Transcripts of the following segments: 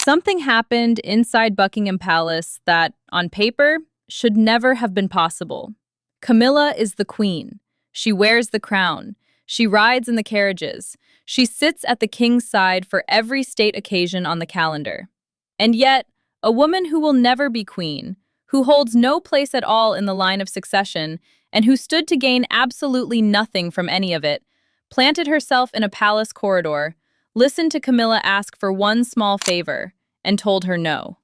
Something happened inside Buckingham Palace that, on paper, should never have been possible. Camilla is the queen. She wears the crown. She rides in the carriages. She sits at the king's side for every state occasion on the calendar. And yet, a woman who will never be queen, who holds no place at all in the line of succession, and who stood to gain absolutely nothing from any of it, planted herself in a palace corridor, listened to Camilla ask for one small favor, and told her no.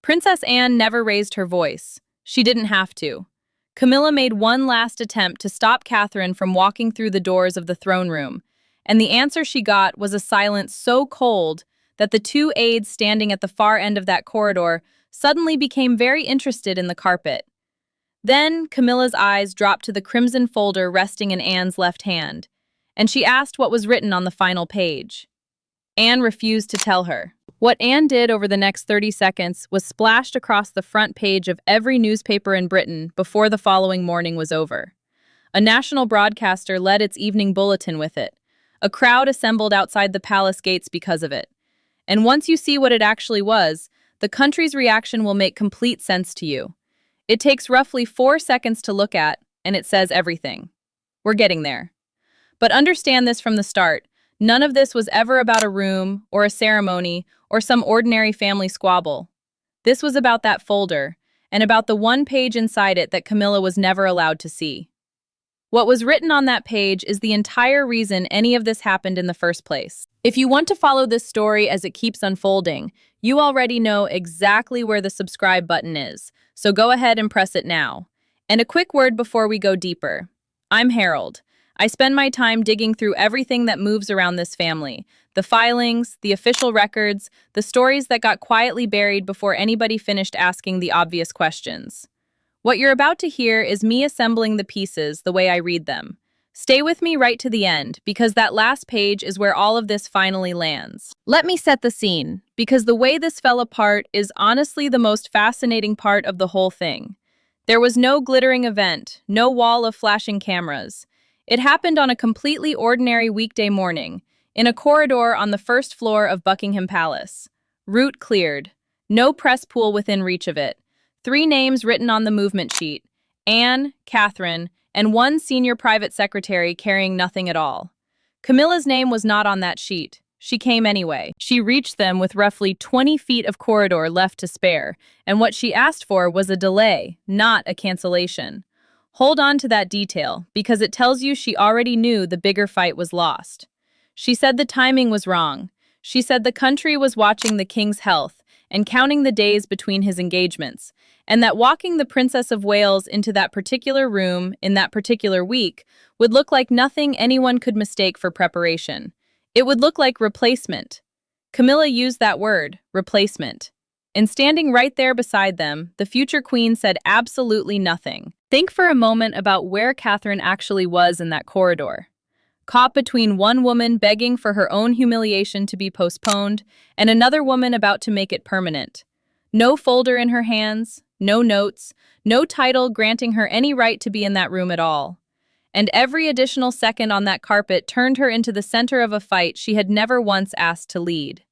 Princess Anne never raised her voice. She didn't have to. Camilla made one last attempt to stop Catherine from walking through the doors of the throne room, and the answer she got was a silence so cold that the two aides standing at the far end of that corridor suddenly became very interested in the carpet. Then Camilla's eyes dropped to the crimson folder resting in Anne's left hand, and she asked what was written on the final page. Anne refused to tell her. What Anne did over the next 30 seconds was splashed across the front page of every newspaper in Britain before the following morning was over. A national broadcaster led its evening bulletin with it. A crowd assembled outside the palace gates because of it. And once you see what it actually was, the country's reaction will make complete sense to you. It takes roughly 4 seconds to look at, and it says everything. We're getting there. But understand this from the start. None of this was ever about a room, or a ceremony, or some ordinary family squabble. This was about that folder, and about the one page inside it that Camilla was never allowed to see. What was written on that page is the entire reason any of this happened in the first place. If you want to follow this story as it keeps unfolding, you already know exactly where the subscribe button is, so go ahead and press it now. And a quick word before we go deeper. I'm Harold. I spend my time digging through everything that moves around this family. The filings, the official records, the stories that got quietly buried before anybody finished asking the obvious questions. What you're about to hear is me assembling the pieces the way I read them. Stay with me right to the end, because that last page is where all of this finally lands. Let me set the scene, because the way this fell apart is honestly the most fascinating part of the whole thing. There was no glittering event, no wall of flashing cameras. It happened on a completely ordinary weekday morning, in a corridor on the first floor of Buckingham Palace. Route cleared. No press pool within reach of it. 3 names written on the movement sheet: Anne, Catherine, and one senior private secretary carrying nothing at all. Camilla's name was not on that sheet. She came anyway. She reached them with roughly 20 feet of corridor left to spare, and what she asked for was a delay, not a cancellation. Hold on to that detail, because it tells you she already knew the bigger fight was lost. She said the timing was wrong. She said the country was watching the king's health and counting the days between his engagements, and that walking the Princess of Wales into that particular room in that particular week would look like nothing anyone could mistake for preparation. It would look like replacement. Camilla used that word, replacement. And standing right there beside them, the future queen said absolutely nothing. Think for a moment about where Catherine actually was in that corridor. Caught between one woman begging for her own humiliation to be postponed and another woman about to make it permanent. No folder in her hands, no notes, no title granting her any right to be in that room at all. And every additional second on that carpet turned her into the center of a fight she had never once asked to lead.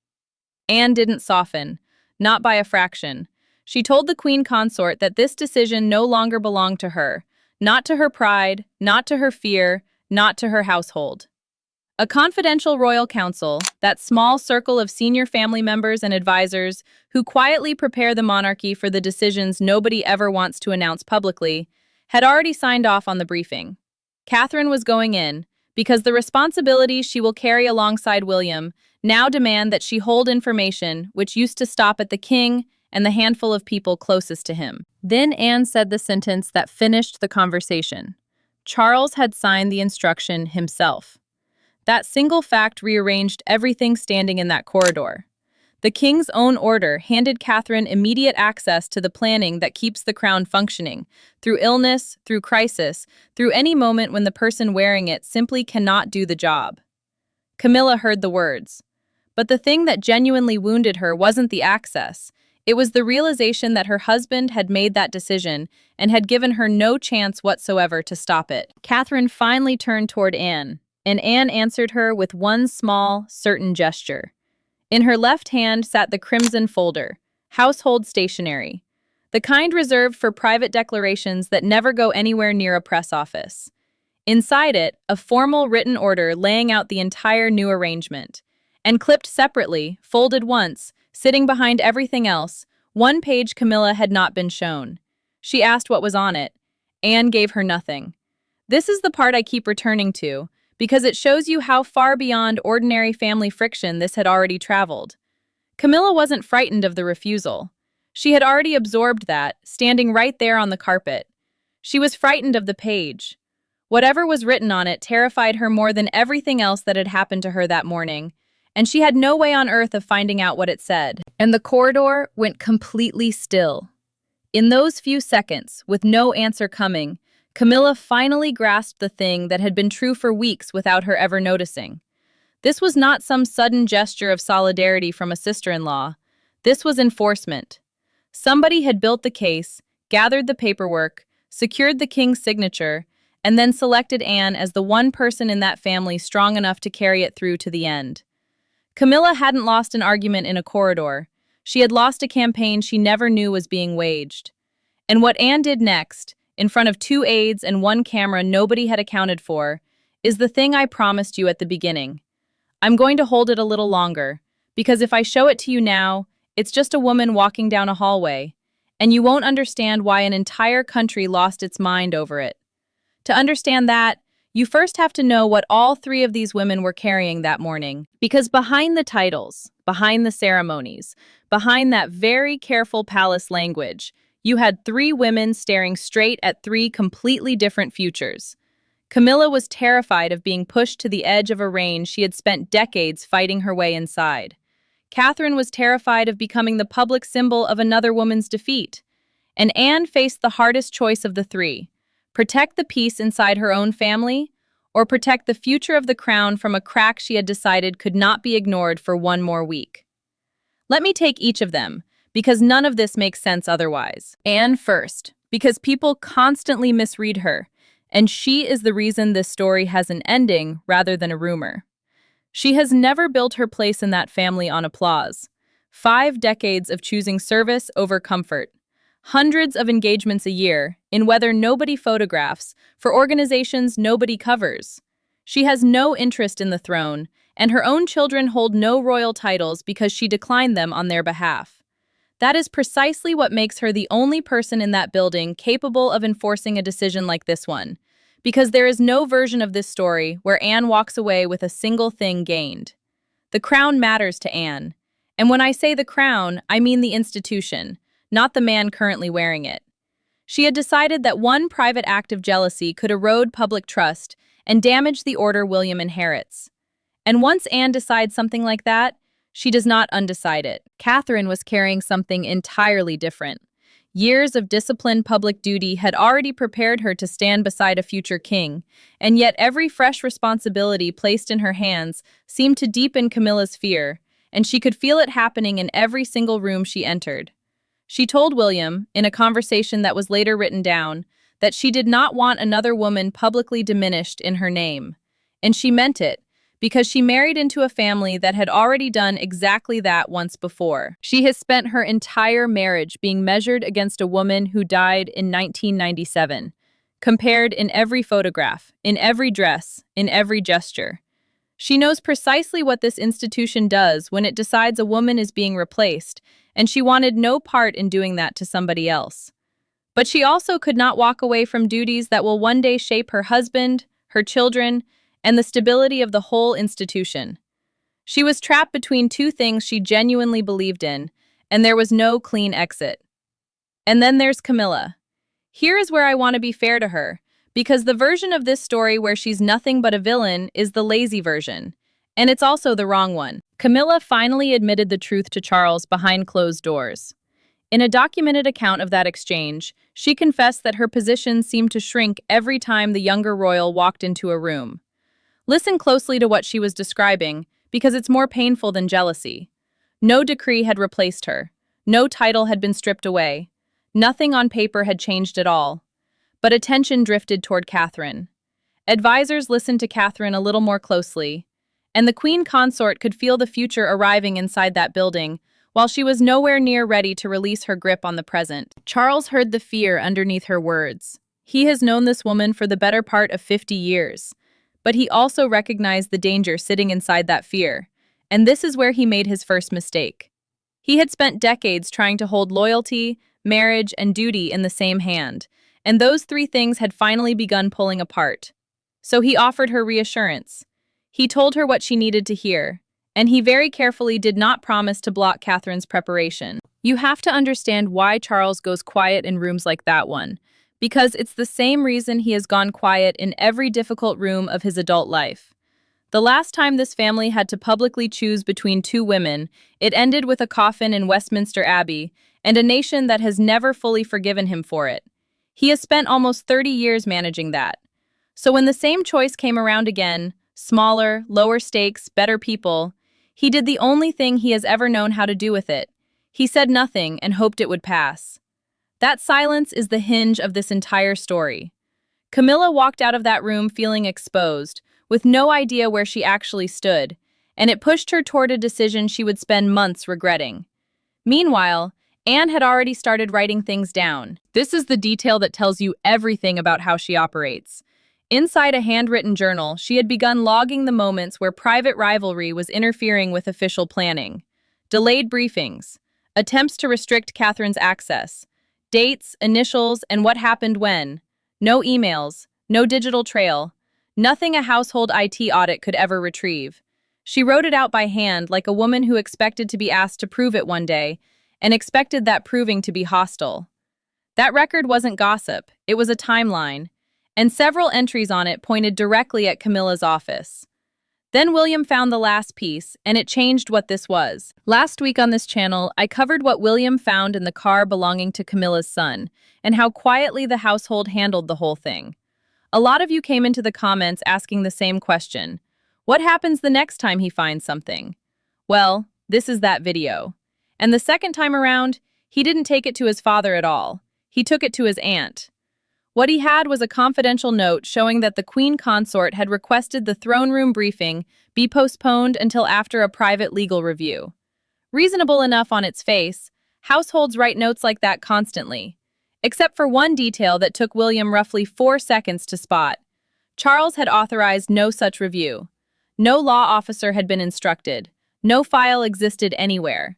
Anne didn't soften, not by a fraction. She told the queen consort that this decision no longer belonged to her, not to her pride, not to her fear, not to her household. A confidential royal council, that small circle of senior family members and advisors who quietly prepare the monarchy for the decisions nobody ever wants to announce publicly, had already signed off on the briefing. Catherine was going in, because the responsibilities she will carry alongside William now demand that she hold information which used to stop at the king and the handful of people closest to him. Then Anne said the sentence that finished the conversation. Charles had signed the instruction himself. That single fact rearranged everything standing in that corridor. The king's own order handed Catherine immediate access to the planning that keeps the crown functioning, through illness, through crisis, through any moment when the person wearing it simply cannot do the job. Camilla heard the words. But the thing that genuinely wounded her wasn't the access. It was the realization that her husband had made that decision and had given her no chance whatsoever to stop it. Catherine finally turned toward Anne, and Anne answered her with one small, certain gesture. In her left hand sat the crimson folder, household stationery, the kind reserved for private declarations that never go anywhere near a press office. Inside it, a formal written order laying out the entire new arrangement. And clipped separately, folded once, sitting behind everything else, one page Camilla had not been shown. She asked what was on it. Anne gave her nothing. This is the part I keep returning to, because it shows you how far beyond ordinary family friction this had already traveled. Camilla wasn't frightened of the refusal. She had already absorbed that, standing right there on the carpet. She was frightened of the page. Whatever was written on it terrified her more than everything else that had happened to her that morning, and she had no way on earth of finding out what it said. And the corridor went completely still. In those few seconds, with no answer coming, Camilla finally grasped the thing that had been true for weeks without her ever noticing. This was not some sudden gesture of solidarity from a sister-in-law. This was enforcement. Somebody had built the case, gathered the paperwork, secured the king's signature, and then selected Anne as the one person in that family strong enough to carry it through to the end. Camilla hadn't lost an argument in a corridor. She had lost a campaign she never knew was being waged. And what Anne did next, in front of 2 aides and 1 camera nobody had accounted for, is the thing I promised you at the beginning. I'm going to hold it a little longer, because if I show it to you now, it's just a woman walking down a hallway, and you won't understand why an entire country lost its mind over it. To understand that, you first have to know what all 3 of these women were carrying that morning, because behind the titles, behind the ceremonies, behind that very careful palace language, you had 3 women staring straight at 3 completely different futures. Camilla was terrified of being pushed to the edge of a range she had spent decades fighting her way inside. Catherine was terrified of becoming the public symbol of another woman's defeat. And Anne faced the hardest choice of the 3. Protect the peace inside her own family, or protect the future of the crown from a crack she had decided could not be ignored for 1 more week. Let me take each of them, because none of this makes sense otherwise. Anne first, because people constantly misread her, and she is the reason this story has an ending rather than a rumor. She has never built her place in that family on applause. 5 decades of choosing service over comfort. Hundreds of engagements a year, in weather nobody photographs, for organizations nobody covers. She has no interest in the throne, and her own children hold no royal titles because she declined them on their behalf. That is precisely what makes her the only person in that building capable of enforcing a decision like this one, because there is no version of this story where Anne walks away with a single thing gained. The crown matters to Anne, and when I say the crown, I mean the institution, not the man currently wearing it. She had decided that one private act of jealousy could erode public trust and damage the order William inherits. And once Anne decides something like that, she does not undecide it. Catherine was carrying something entirely different. Years of disciplined public duty had already prepared her to stand beside a future king, and yet every fresh responsibility placed in her hands seemed to deepen Camilla's fear, and she could feel it happening in every single room she entered. She told William, in a conversation that was later written down, that she did not want another woman publicly diminished in her name. And she meant it, because she married into a family that had already done exactly that once before. She has spent her entire marriage being measured against a woman who died in 1997, compared in every photograph, in every dress, in every gesture. She knows precisely what this institution does when it decides a woman is being replaced, and she wanted no part in doing that to somebody else. But she also could not walk away from duties that will one day shape her husband, her children, and the stability of the whole institution. She was trapped between 2 things she genuinely believed in, and there was no clean exit. And then there's Camilla. Here is where I want to be fair to her, because the version of this story where she's nothing but a villain is the lazy version, and it's also the wrong one. Camilla finally admitted the truth to Charles behind closed doors. In a documented account of that exchange, she confessed that her position seemed to shrink every time the younger royal walked into a room. Listen closely to what she was describing, because it's more painful than jealousy. No decree had replaced her. No title had been stripped away. Nothing on paper had changed at all. But attention drifted toward Catherine. Advisors listened to Catherine a little more closely, and the queen consort could feel the future arriving inside that building, while she was nowhere near ready to release her grip on the present. Charles heard the fear underneath her words. He has known this woman for the better part of 50 years. But he also recognized the danger sitting inside that fear, and this is where he made his first mistake. He had spent decades trying to hold loyalty, marriage, and duty in the same hand, and those three things had finally begun pulling apart. So he offered her reassurance. He told her what she needed to hear, and he very carefully did not promise to block Catherine's preparation. You have to understand why Charles goes quiet in rooms like that one, because it's the same reason he has gone quiet in every difficult room of his adult life. The last time this family had to publicly choose between two women, it ended with a coffin in Westminster Abbey and a nation that has never fully forgiven him for it. He has spent almost 30 years managing that. So when the same choice came around again, smaller, lower stakes, better people, he did the only thing he has ever known how to do with it. He said nothing and hoped it would pass. That silence is the hinge of this entire story. Camilla walked out of that room feeling exposed, with no idea where she actually stood, and it pushed her toward a decision she would spend months regretting. Meanwhile, Anne had already started writing things down. This is the detail that tells you everything about how she operates. Inside a handwritten journal, she had begun logging the moments where private rivalry was interfering with official planning. Delayed briefings, attempts to restrict Catherine's access, dates, initials, and what happened when. No emails, no digital trail, nothing a household IT audit could ever retrieve. She wrote it out by hand like a woman who expected to be asked to prove it one day, and expected that proving to be hostile. That record wasn't gossip, it was a timeline, and several entries on it pointed directly at Camilla's office. Then William found the last piece, and it changed what this was. Last week on this channel, I covered what William found in the car belonging to Camilla's son, and how quietly the household handled the whole thing. A lot of you came into the comments asking the same question. What happens the next time he finds something? Well, this is that video. And the second time around, he didn't take it to his father at all. He took it to his aunt. What he had was a confidential note showing that the Queen Consort had requested the throne room briefing be postponed until after a private legal review. Reasonable enough on its face, households write notes like that constantly. Except for one detail that took William roughly 4 seconds to spot. Charles had authorized no such review. No law officer had been instructed. No file existed anywhere.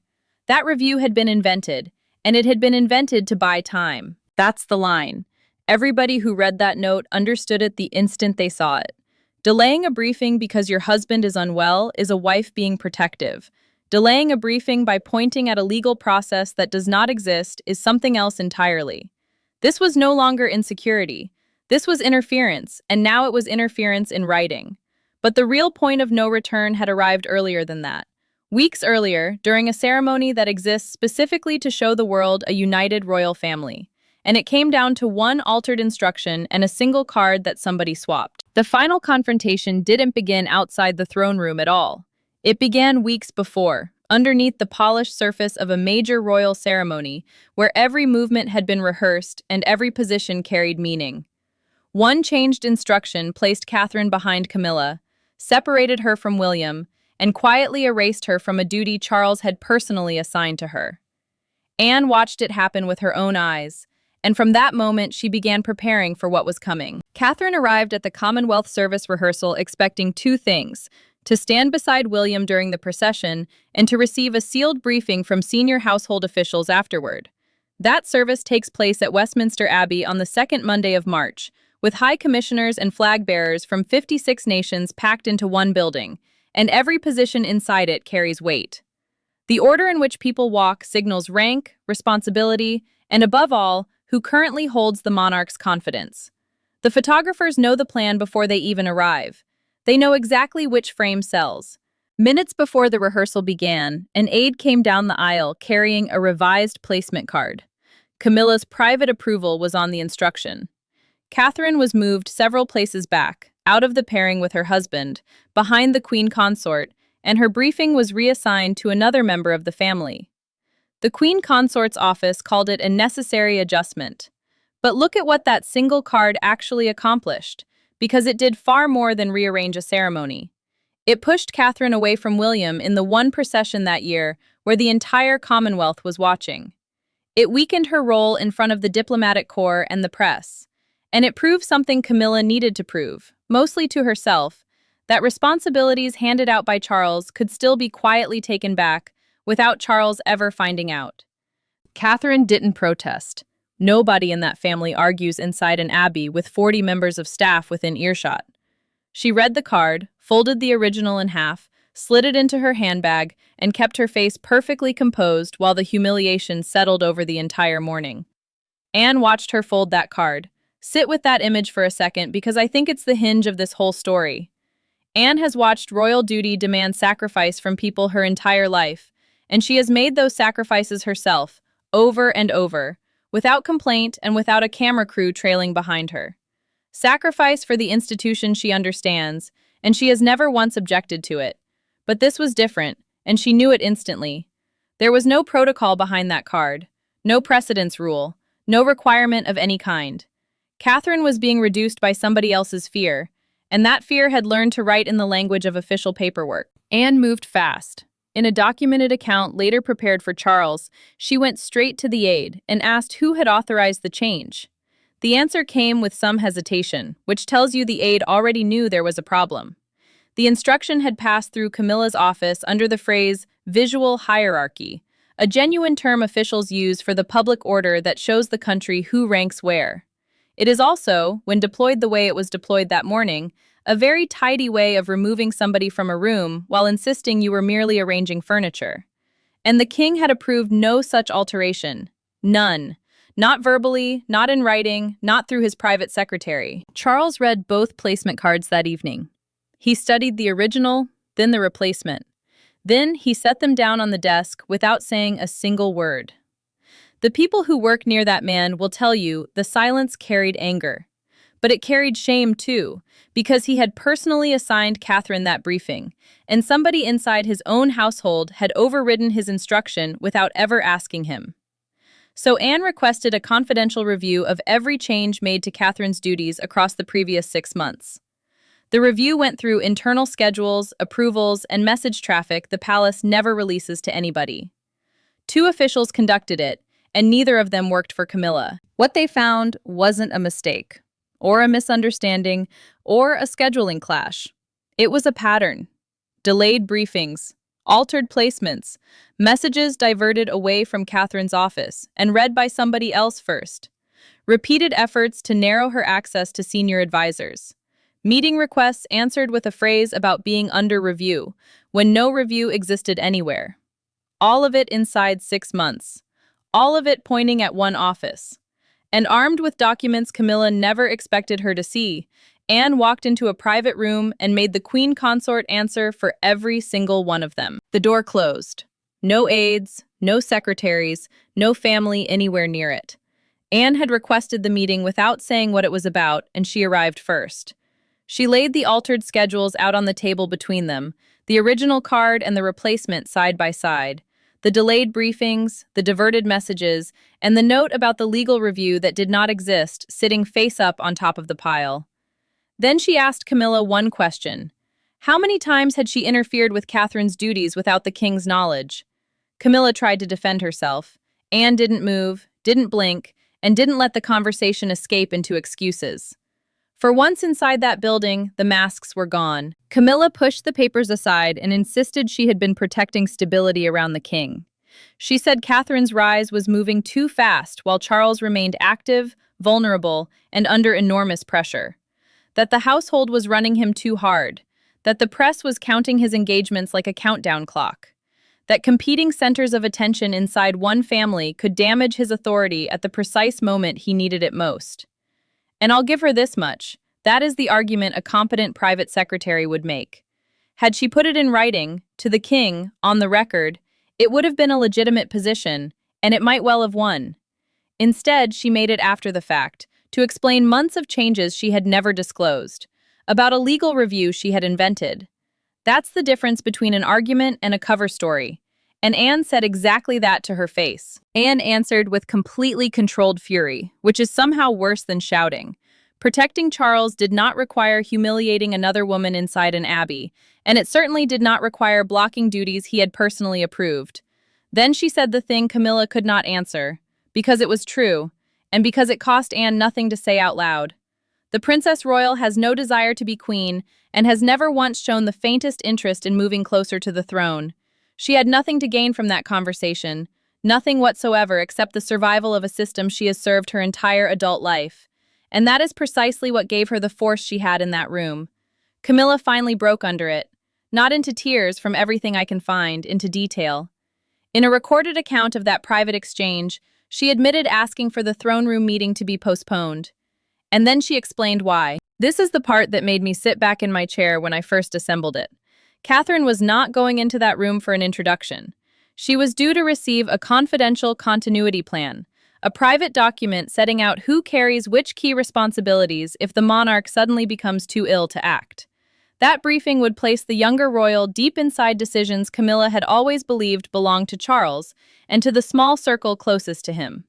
That review had been invented, and it had been invented to buy time. That's the line. Everybody who read that note understood it the instant they saw it. Delaying a briefing because your husband is unwell is a wife being protective. Delaying a briefing by pointing at a legal process that does not exist is something else entirely. This was no longer insecurity. This was interference, and now it was interference in writing. But the real point of no return had arrived earlier than that. Weeks earlier, during a ceremony that exists specifically to show the world a united royal family. And it came down to one altered instruction and a single card that somebody swapped. The final confrontation didn't begin outside the throne room at all. It began weeks before, underneath the polished surface of a major royal ceremony where every movement had been rehearsed and every position carried meaning. One changed instruction placed Catherine behind Camilla, separated her from William, and quietly erased her from a duty Charles had personally assigned to her. Anne watched it happen with her own eyes, and from that moment she began preparing for what was coming. Catherine arrived at the Commonwealth Service rehearsal expecting two things: to stand beside William during the procession and to receive a sealed briefing from senior household officials afterward. That service takes place at Westminster Abbey on the second Monday of March, with high commissioners and flag bearers from 56 nations packed into one building, and every position inside it carries weight. The order in which people walk signals rank, responsibility, and above all, who currently holds the monarch's confidence. The photographers know the plan before they even arrive. They know exactly which frame sells. Minutes before the rehearsal began, an aide came down the aisle carrying a revised placement card. Camilla's private approval was on the instruction. Catherine was moved several places back, out of the pairing with her husband, behind the Queen Consort, and her briefing was reassigned to another member of the family. The Queen Consort's office called it a necessary adjustment. But look at what that single card actually accomplished, because it did far more than rearrange a ceremony. It pushed Catherine away from William in the one procession that year where the entire Commonwealth was watching. It weakened her role in front of the diplomatic corps and the press. And it proved something Camilla needed to prove, mostly to herself, that responsibilities handed out by Charles could still be quietly taken back without Charles ever finding out. Catherine didn't protest. Nobody in that family argues inside an abbey with 40 members of staff within earshot. She read the card, folded the original in half, slid it into her handbag, and kept her face perfectly composed while the humiliation settled over the entire morning. Anne watched her fold that card. Sit with that image for a second because I think it's the hinge of this whole story. Anne has watched royal duty demand sacrifice from people her entire life, and she has made those sacrifices herself, over and over, without complaint and without a camera crew trailing behind her. Sacrifice for the institution she understands, and she has never once objected to it. But this was different, and she knew it instantly. There was no protocol behind that card, no precedence rule, no requirement of any kind. Catherine was being reduced by somebody else's fear, and that fear had learned to write in the language of official paperwork. Anne moved fast. In a documented account later prepared for Charles, she went straight to the aide and asked who had authorized the change. The answer came with some hesitation, which tells you the aide already knew there was a problem. The instruction had passed through Camilla's office under the phrase visual hierarchy, a genuine term officials use for the public order that shows the country who ranks where. It is also, when deployed the way it was deployed that morning, a very tidy way of removing somebody from a room while insisting you were merely arranging furniture. And the king had approved no such alteration. None. Not verbally, not in writing, not through his private secretary. Charles read both placement cards that evening. He studied the original, then the replacement. Then he set them down on the desk without saying a single word. The people who work near that man will tell you the silence carried anger. But it carried shame too, because he had personally assigned Catherine that briefing, and somebody inside his own household had overridden his instruction without ever asking him. So Anne requested a confidential review of every change made to Catherine's duties across the previous 6 months. The review went through internal schedules, approvals, and message traffic the palace never releases to anybody. 2 officials conducted it, and neither of them worked for Camilla. What they found wasn't a mistake, or a misunderstanding, or a scheduling clash. It was a pattern. Delayed briefings, altered placements, messages diverted away from Catherine's office and read by somebody else first. Repeated efforts to narrow her access to senior advisors. Meeting requests answered with a phrase about being under review, when no review existed anywhere. All of it inside 6 months. All of it pointing at one office. And armed with documents Camilla never expected her to see, Anne walked into a private room and made the queen consort answer for every single one of them. The door closed. No aides, no secretaries, no family anywhere near it. Anne had requested the meeting without saying what it was about, and she arrived first. She laid the altered schedules out on the table between them, the original card and the replacement side by side, the delayed briefings, the diverted messages, and the note about the legal review that did not exist sitting face up on top of the pile. Then she asked Camilla one question. How many times had she interfered with Catherine's duties without the king's knowledge? Camilla tried to defend herself. Anne didn't move, didn't blink, and didn't let the conversation escape into excuses. For once inside that building, the masks were gone. Camilla pushed the papers aside and insisted she had been protecting stability around the king. She said Catherine's rise was moving too fast while Charles remained active, vulnerable, and under enormous pressure. That the household was running him too hard. That the press was counting his engagements like a countdown clock. That competing centers of attention inside one family could damage his authority at the precise moment he needed it most. And I'll give her this much. That is the argument a competent private secretary would make. Had she put it in writing, to the king, on the record, it would have been a legitimate position, and it might well have won. Instead, she made it after the fact, to explain months of changes she had never disclosed, about a legal review she had invented. That's the difference between an argument and a cover story. And Anne said exactly that to her face. Anne answered with completely controlled fury, which is somehow worse than shouting. Protecting Charles did not require humiliating another woman inside an abbey, and it certainly did not require blocking duties he had personally approved. Then she said the thing Camilla could not answer, because it was true, and because it cost Anne nothing to say out loud. The Princess Royal has no desire to be queen and has never once shown the faintest interest in moving closer to the throne. She had nothing to gain from that conversation, nothing whatsoever except the survival of a system she has served her entire adult life. And that is precisely what gave her the force she had in that room. Camilla finally broke under it, not into tears from everything I can find, into detail. In a recorded account of that private exchange, she admitted asking for the throne room meeting to be postponed. And then she explained why. This is the part that made me sit back in my chair when I first assembled it. Catherine was not going into that room for an introduction. She was due to receive a confidential continuity plan, a private document setting out who carries which key responsibilities if the monarch suddenly becomes too ill to act. That briefing would place the younger royal deep inside decisions Camilla had always believed belonged to Charles and to the small circle closest to him.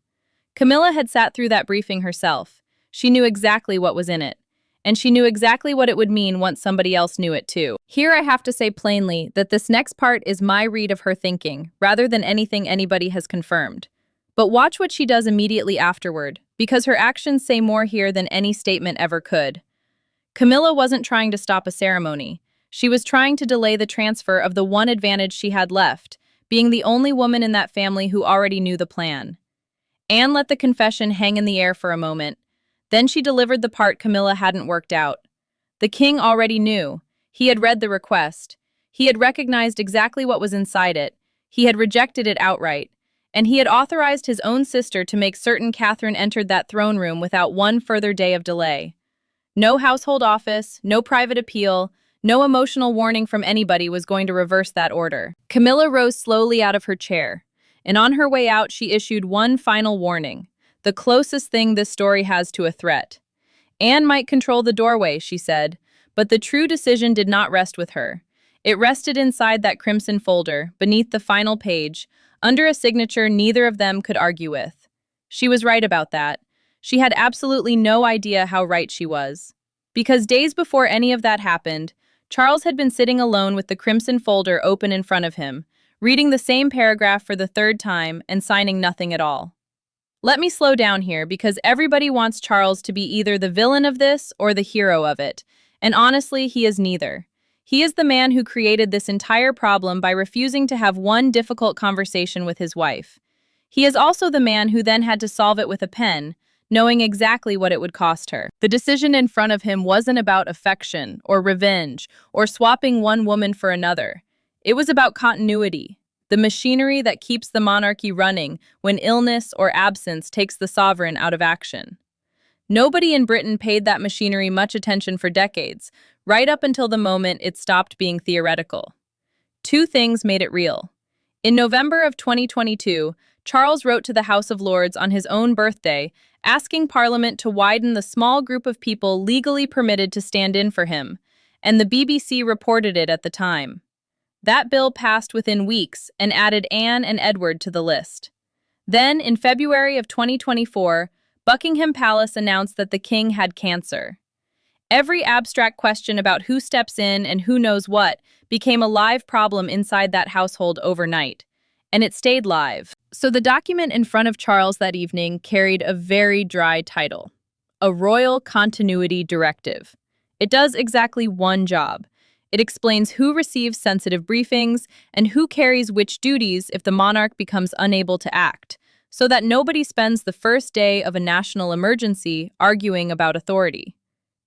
Camilla had sat through that briefing herself. She knew exactly what was in it, and she knew exactly what it would mean once somebody else knew it too. Here I have to say plainly that this next part is my read of her thinking, rather than anything anybody has confirmed. But watch what she does immediately afterward, because her actions say more here than any statement ever could. Camilla wasn't trying to stop a ceremony. She was trying to delay the transfer of the one advantage she had left, being the only woman in that family who already knew the plan. Anne let the confession hang in the air for a moment. Then she delivered the part Camilla hadn't worked out. The king already knew. He had read the request. He had recognized exactly what was inside it. He had rejected it outright. And he had authorized his own sister to make certain Catherine entered that throne room without one further day of delay. No household office, no private appeal, no emotional warning from anybody was going to reverse that order. Camilla rose slowly out of her chair, and on her way out she issued one final warning. The closest thing this story has to a threat. Anne might control the doorway, she said, but the true decision did not rest with her. It rested inside that crimson folder, beneath the final page, under a signature neither of them could argue with. She was right about that. She had absolutely no idea how right she was. Because days before any of that happened, Charles had been sitting alone with the crimson folder open in front of him, reading the same paragraph for the third time and signing nothing at all. Let me slow down here because everybody wants Charles to be either the villain of this or the hero of it, and honestly, he is neither. He is the man who created this entire problem by refusing to have one difficult conversation with his wife. He is also the man who then had to solve it with a pen, knowing exactly what it would cost her. The decision in front of him wasn't about affection or revenge or swapping one woman for another. It was about continuity. The machinery that keeps the monarchy running when illness or absence takes the sovereign out of action. Nobody in Britain paid that machinery much attention for decades, right up until the moment it stopped being theoretical. Two things made it real. In November of 2022, Charles wrote to the House of Lords on his own birthday, asking Parliament to widen the small group of people legally permitted to stand in for him, and the BBC reported it at the time. That bill passed within weeks and added Anne and Edward to the list. Then, in February of 2024, Buckingham Palace announced that the king had cancer. Every abstract question about who steps in and who knows what became a live problem inside that household overnight. And it stayed live. So the document in front of Charles that evening carried a very dry title: a Royal Continuity Directive. It does exactly one job. It explains who receives sensitive briefings and who carries which duties if the monarch becomes unable to act, so that nobody spends the first day of a national emergency arguing about authority.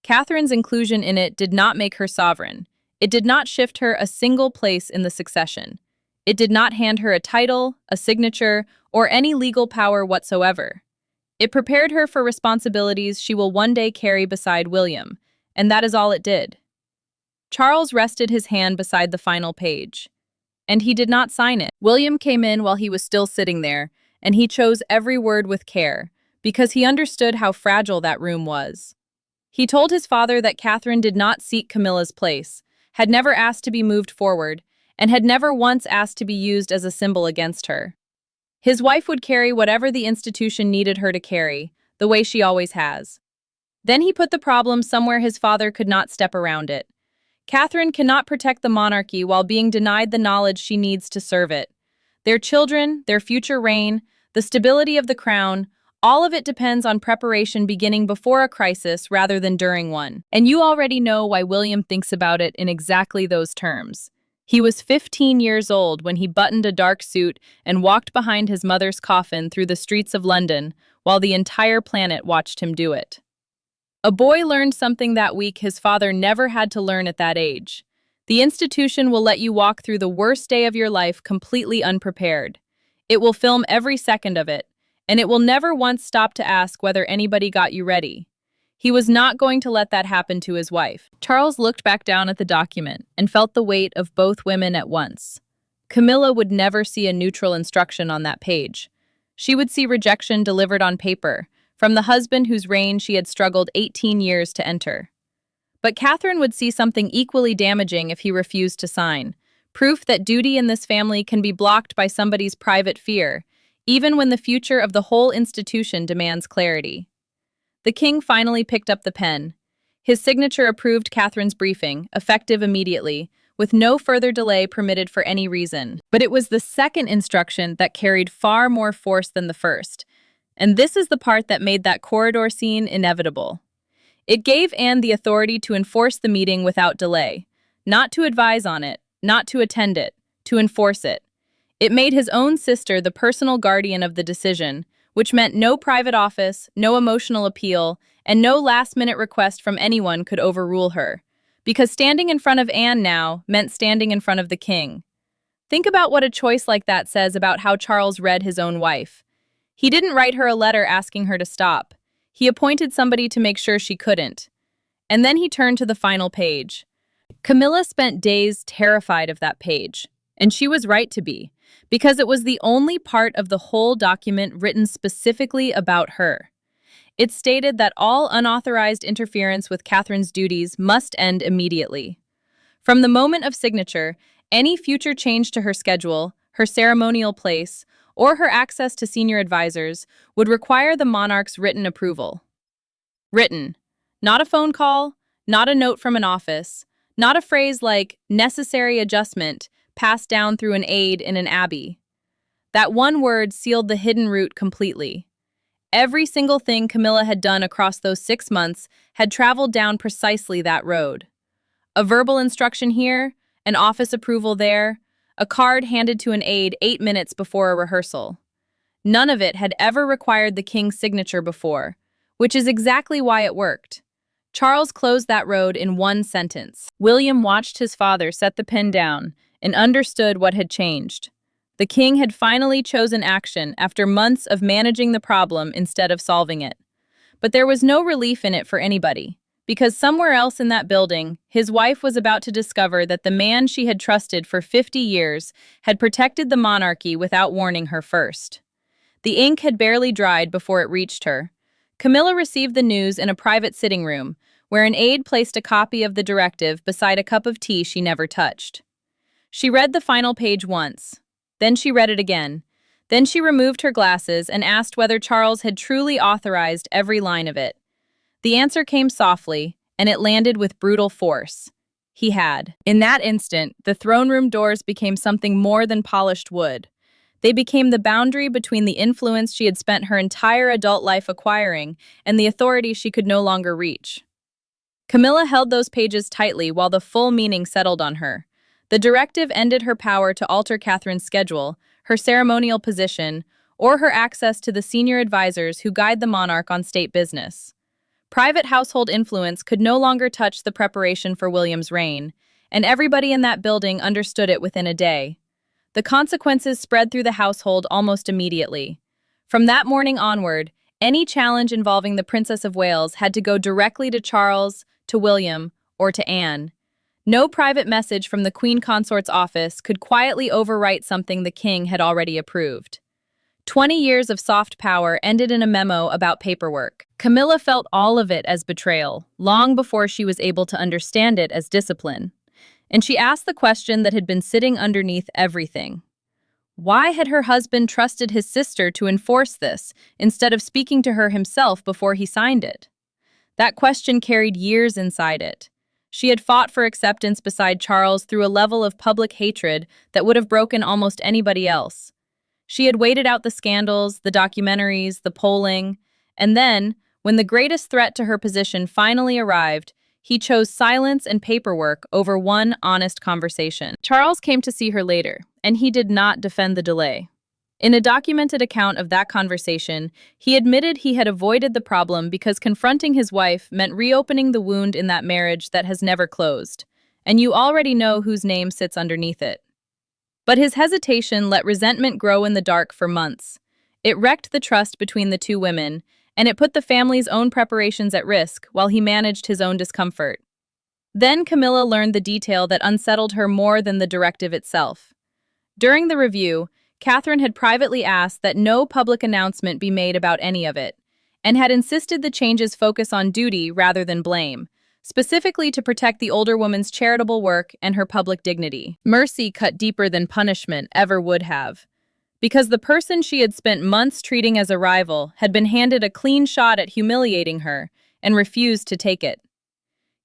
Catherine's inclusion in it did not make her sovereign. It did not shift her a single place in the succession. It did not hand her a title, a signature, or any legal power whatsoever. It prepared her for responsibilities she will one day carry beside William, and that is all it did. Charles rested his hand beside the final page, and he did not sign it. William came in while he was still sitting there, and he chose every word with care, because he understood how fragile that room was. He told his father that Catherine did not seek Camilla's place, had never asked to be moved forward, and had never once asked to be used as a symbol against her. His wife would carry whatever the institution needed her to carry, the way she always has. Then he put the problem somewhere his father could not step around it. Catherine cannot protect the monarchy while being denied the knowledge she needs to serve it. Their children, their future reign, the stability of the crown, all of it depends on preparation beginning before a crisis rather than during one. And you already know why William thinks about it in exactly those terms. He was 15 years old when he buttoned a dark suit and walked behind his mother's coffin through the streets of London while the entire planet watched him do it. A boy learned something that week his father never had to learn at that age. The institution will let you walk through the worst day of your life completely unprepared. It will film every second of it, and it will never once stop to ask whether anybody got you ready. He was not going to let that happen to his wife. Charles looked back down at the document and felt the weight of both women at once. Camilla would never see a neutral instruction on that page. She would see rejection delivered on paper, from the husband whose reign she had struggled 18 years to enter. But Catherine would see something equally damaging if he refused to sign, proof that duty in this family can be blocked by somebody's private fear, even when the future of the whole institution demands clarity. The king finally picked up the pen. His signature approved Catherine's briefing, effective immediately, with no further delay permitted for any reason. But it was the second instruction that carried far more force than the first. And this is the part that made that corridor scene inevitable. It gave Anne the authority to enforce the meeting without delay, not to advise on it, not to attend it, to enforce it. It made his own sister the personal guardian of the decision, which meant no private office, no emotional appeal, and no last-minute request from anyone could overrule her. Because standing in front of Anne now meant standing in front of the king. Think about what a choice like that says about how Charles read his own wife. He didn't write her a letter asking her to stop. He appointed somebody to make sure she couldn't. And then he turned to the final page. Camilla spent days terrified of that page, and she was right to be, because it was the only part of the whole document written specifically about her. It stated that all unauthorized interference with Catherine's duties must end immediately. From the moment of signature, any future change to her schedule, her ceremonial place, or her access to senior advisors would require the monarch's written approval. Written. Not a phone call, not a note from an office, not a phrase like necessary adjustment passed down through an aide in an abbey. That one word sealed the hidden route completely. Every single thing Camilla had done across those 6 months had traveled down precisely that road. A verbal instruction here, an office approval there, a card handed to an aide 8 minutes before a rehearsal. None of it had ever required the king's signature before, which is exactly why it worked. Charles closed that road in one sentence. William watched his father set the pen down and understood what had changed. The king had finally chosen action after months of managing the problem instead of solving it. But there was no relief in it for anybody, because somewhere else in that building, his wife was about to discover that the man she had trusted for 50 years had protected the monarchy without warning her first. The ink had barely dried before it reached her. Camilla received the news in a private sitting room, where an aide placed a copy of the directive beside a cup of tea she never touched. She read the final page once. Then she read it again. Then she removed her glasses and asked whether Charles had truly authorized every line of it. The answer came softly, and it landed with brutal force. He had. In that instant, the throne room doors became something more than polished wood. They became the boundary between the influence she had spent her entire adult life acquiring and the authority she could no longer reach. Camilla held those pages tightly while the full meaning settled on her. The directive ended her power to alter Catherine's schedule, her ceremonial position, or her access to the senior advisors who guide the monarch on state business. Private household influence could no longer touch the preparation for William's reign, and everybody in that building understood it within a day. The consequences spread through the household almost immediately. From that morning onward, any challenge involving the Princess of Wales had to go directly to Charles, to William, or to Anne. No private message from the Queen Consort's office could quietly overwrite something the king had already approved. 20 years of soft power ended in a memo about paperwork. Camilla felt all of it as betrayal, long before she was able to understand it as discipline. And she asked the question that had been sitting underneath everything. Why had her husband trusted his sister to enforce this, instead of speaking to her himself before he signed it? That question carried years inside it. She had fought for acceptance beside Charles through a level of public hatred that would have broken almost anybody else. She had waited out the scandals, the documentaries, the polling, and then, when the greatest threat to her position finally arrived, he chose silence and paperwork over one honest conversation. Charles came to see her later, and he did not defend the delay. In a documented account of that conversation, he admitted he had avoided the problem because confronting his wife meant reopening the wound in that marriage that has never closed, and you already know whose name sits underneath it. But his hesitation let resentment grow in the dark for months. It wrecked the trust between the two women, and it put the family's own preparations at risk while he managed his own discomfort. Then Camilla learned the detail that unsettled her more than the directive itself. During the review, Catherine had privately asked that no public announcement be made about any of it, and had insisted the changes focus on duty rather than blame, specifically to protect the older woman's charitable work and her public dignity. Mercy cut deeper than punishment ever would have, because the person she had spent months treating as a rival had been handed a clean shot at humiliating her and refused to take it.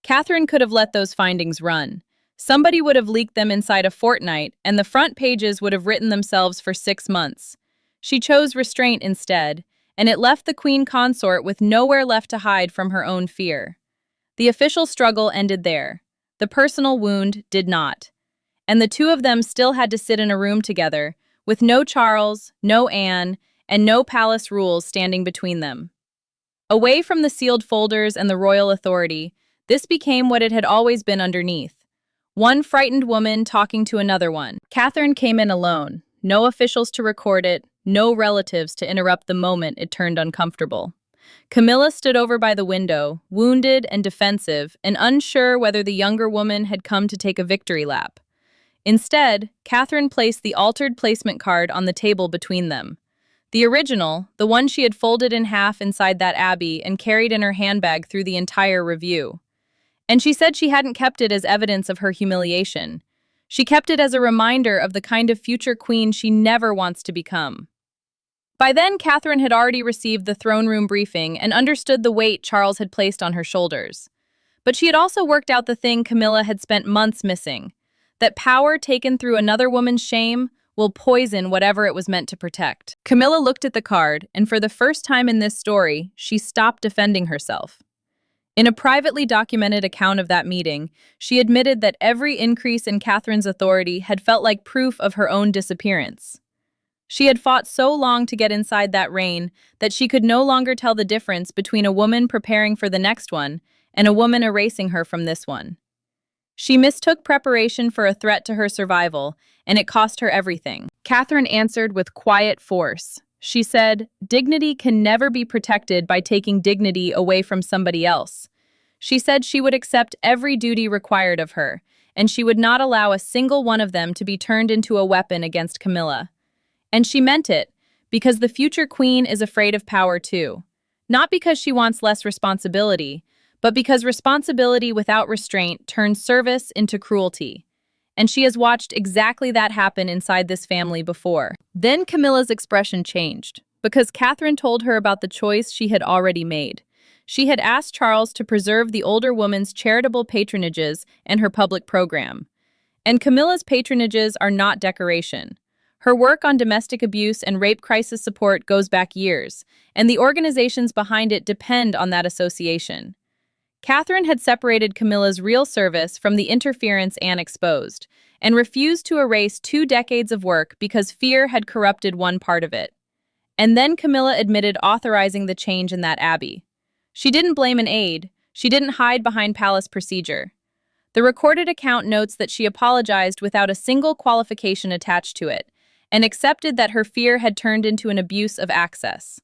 Catherine could have let those findings run. Somebody would have leaked them inside a fortnight, and the front pages would have written themselves for 6 months. She chose restraint instead, and it left the queen consort with nowhere left to hide from her own fear. The official struggle ended there. The personal wound did not. And the two of them still had to sit in a room together, with no Charles, no Anne, and no palace rules standing between them. Away from the sealed folders and the royal authority, this became what it had always been underneath. One frightened woman talking to another one. Catherine came in alone, no officials to record it, no relatives to interrupt the moment it turned uncomfortable. Camilla stood over by the window, wounded and defensive, and unsure whether the younger woman had come to take a victory lap. Instead, Catherine placed the altered placement card on the table between them. The original, the one she had folded in half inside that abbey and carried in her handbag through the entire review. And she said she hadn't kept it as evidence of her humiliation. She kept it as a reminder of the kind of future queen she never wants to become. By then, Catherine had already received the throne room briefing and understood the weight Charles had placed on her shoulders. But she had also worked out the thing Camilla had spent months missing, that power taken through another woman's shame will poison whatever it was meant to protect. Camilla looked at the card, and for the first time in this story, she stopped defending herself. In a privately documented account of that meeting, she admitted that every increase in Catherine's authority had felt like proof of her own disappearance. She had fought so long to get inside that reign that she could no longer tell the difference between a woman preparing for the next one and a woman erasing her from this one. She mistook preparation for a threat to her survival, and it cost her everything. Catherine answered with quiet force. She said, "Dignity can never be protected by taking dignity away from somebody else." She said she would accept every duty required of her, and she would not allow a single one of them to be turned into a weapon against Camilla. And she meant it, because the future queen is afraid of power too. Not because she wants less responsibility, but because responsibility without restraint turns service into cruelty. And she has watched exactly that happen inside this family before. Then Camilla's expression changed, because Catherine told her about the choice she had already made. She had asked Charles to preserve the older woman's charitable patronages and her public program. And Camilla's patronages are not decoration. Her work on domestic abuse and rape crisis support goes back years, and the organizations behind it depend on that association. Catherine had separated Camilla's real service from the interference Anne exposed, and refused to erase 2 decades of work because fear had corrupted one part of it. And then Camilla admitted authorizing the change in that abbey. She didn't blame an aide. She didn't hide behind palace procedure. The recorded account notes that she apologized without a single qualification attached to it, and accepted that her fear had turned into an abuse of access.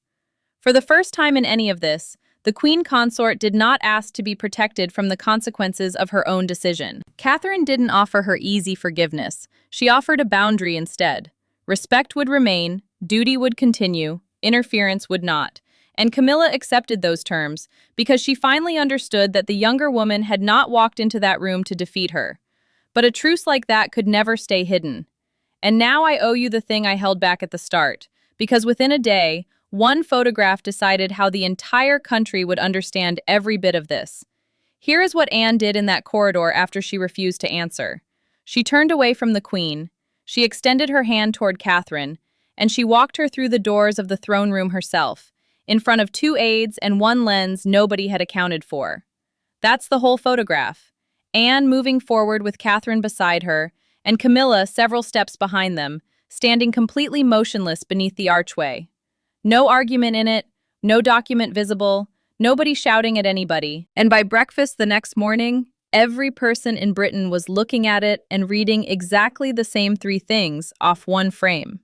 For the first time in any of this, the queen consort did not ask to be protected from the consequences of her own decision. Catherine didn't offer her easy forgiveness. She offered a boundary instead. Respect would remain, duty would continue, interference would not. And Camilla accepted those terms because she finally understood that the younger woman had not walked into that room to defeat her. But a truce like that could never stay hidden. And now I owe you the thing I held back at the start, because within a day, One photograph decided how the entire country would understand every bit of this. Here is what Anne did in that corridor after she refused to answer. She turned away from the Queen, she extended her hand toward Catherine, and she walked her through the doors of the throne room herself, in front of two aides and one lens nobody had accounted for. That's the whole photograph. Anne moving forward with Catherine beside her, and Camilla several steps behind them, standing completely motionless beneath the archway. No argument in it, no document visible, nobody shouting at anybody. And by breakfast the next morning, every person in Britain was looking at it and reading exactly the same three things off one frame.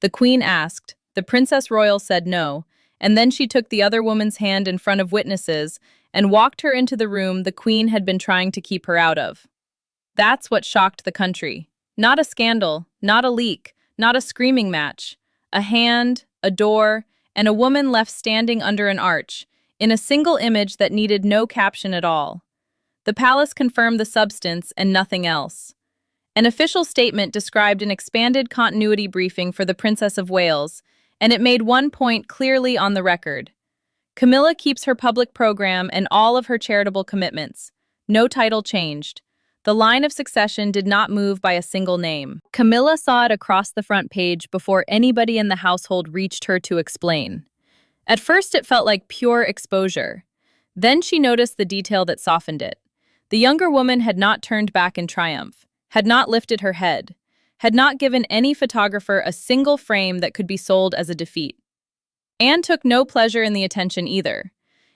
The Queen asked, the Princess Royal said no, and then she took the other woman's hand in front of witnesses and walked her into the room the Queen had been trying to keep her out of. That's what shocked the country. Not a scandal, not a leak, not a screaming match. A hand, a door, and a woman left standing under an arch, in a single image that needed no caption at all. The palace confirmed the substance and nothing else. An official statement described an expanded continuity briefing for the Princess of Wales, and it made one point clearly on the record. Camilla keeps her public program and all of her charitable commitments. No title changed. The line of succession did not move by a single name. Camilla saw it across the front page before anybody in the household reached her to explain. At first it felt like pure exposure. Then she noticed the detail that softened it. The younger woman had not turned back in triumph, had not lifted her head, had not given any photographer a single frame that could be sold as a defeat. Anne took no pleasure in the attention either.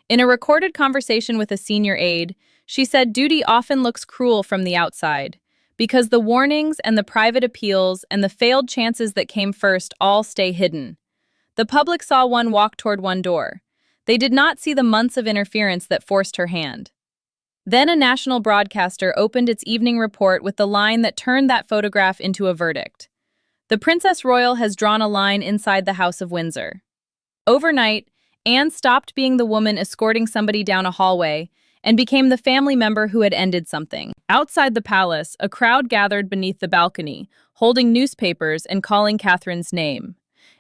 In a recorded conversation with a senior aide, she said duty often looks cruel from the outside, because the warnings and the private appeals and the failed chances that came first all stay hidden. The public saw one walk toward one door. They did not see the months of interference that forced her hand. Then a national broadcaster opened its evening report with the line that turned that photograph into a verdict. The Princess Royal has drawn a line inside the House of Windsor. Overnight, Anne stopped being the woman escorting somebody down a hallway and became the family member who had ended something. Outside the palace, a crowd gathered beneath the balcony, holding newspapers and calling Catherine's name.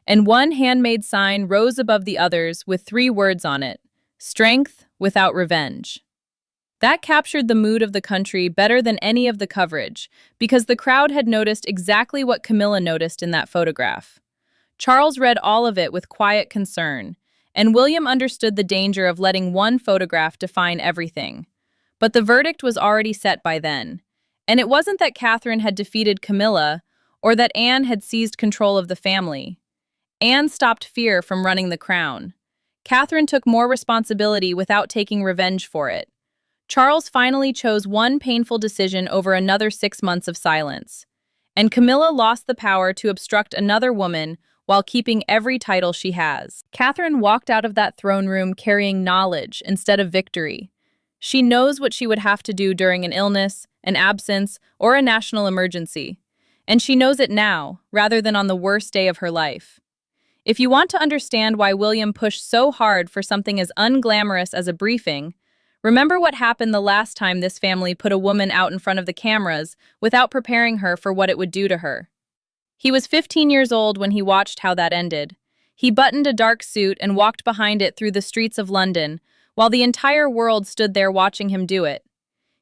And one handmade sign rose above the others with 3 words on it: strength without revenge. That captured the mood of the country better than any of the coverage, because the crowd had noticed exactly what Camilla noticed in that photograph. Charles read all of it with quiet concern, and William understood the danger of letting one photograph define everything. But the verdict was already set by then. And it wasn't that Catherine had defeated Camilla or that Anne had seized control of the family. Anne stopped fear from running the crown. Catherine took more responsibility without taking revenge for it. Charles finally chose one painful decision over another 6 months of silence. And Camilla lost the power to obstruct another woman while keeping every title she has. Catherine walked out of that throne room carrying knowledge instead of victory. She knows what she would have to do during an illness, an absence, or a national emergency. And she knows it now, rather than on the worst day of her life. If you want to understand why William pushed so hard for something as unglamorous as a briefing, remember what happened the last time this family put a woman out in front of the cameras without preparing her for what it would do to her. He was 15 years old when he watched how that ended. He buttoned a dark suit and walked behind it through the streets of London, while the entire world stood there watching him do it.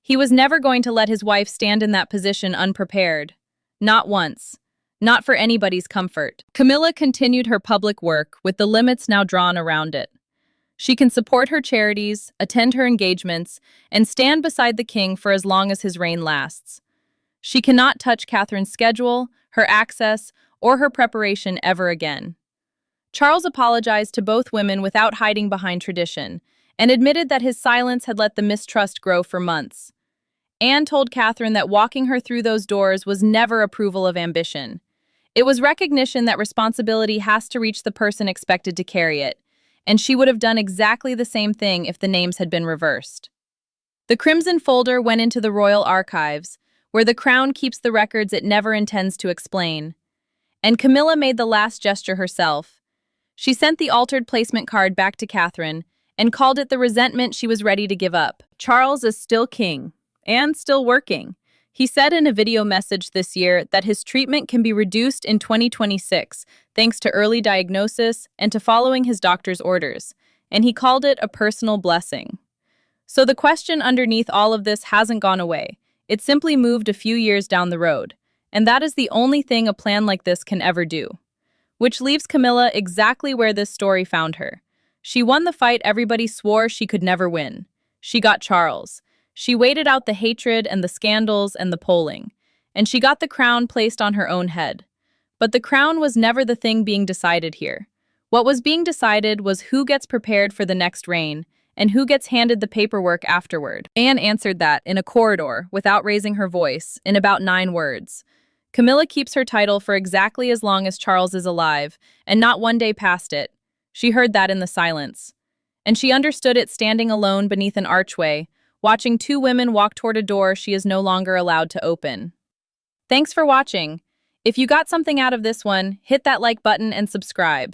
He was never going to let his wife stand in that position unprepared. Not once. Not for anybody's comfort. Camilla continued her public work with the limits now drawn around it. She can support her charities, attend her engagements, and stand beside the king for as long as his reign lasts. She cannot touch Catherine's schedule, her access, or her preparation ever again. Charles apologized to both women without hiding behind tradition, and admitted that his silence had let the mistrust grow for months. Anne told Catherine that walking her through those doors was never approval of ambition. It was recognition that responsibility has to reach the person expected to carry it, and she would have done exactly the same thing if the names had been reversed. The crimson folder went into the royal archives, where the crown keeps the records it never intends to explain. And Camilla made the last gesture herself. She sent the altered placement card back to Catherine and called it the resentment she was ready to give up. Charles is still king, and still working. He said in a video message this year that his treatment can be reduced in 2026 thanks to early diagnosis and to following his doctor's orders, and he called it a personal blessing. So the question underneath all of this hasn't gone away. It simply moved a few years down the road, and that is the only thing a plan like this can ever do. Which leaves Camilla exactly where this story found her. She won the fight everybody swore she could never win. She got Charles. She waited out the hatred and the scandals and the polling, and she got the crown placed on her own head. But the crown was never the thing being decided here. What was being decided was who gets prepared for the next reign and who gets handed the paperwork afterward. Anne answered that in a corridor, without raising her voice, in about 9 words. Camilla keeps her title for exactly as long as Charles is alive, and not one day past it. She heard that in the silence. And she understood it standing alone beneath an archway, watching 2 women walk toward a door she is no longer allowed to open. Thanks for watching. If you got something out of this one, hit that like button and subscribe.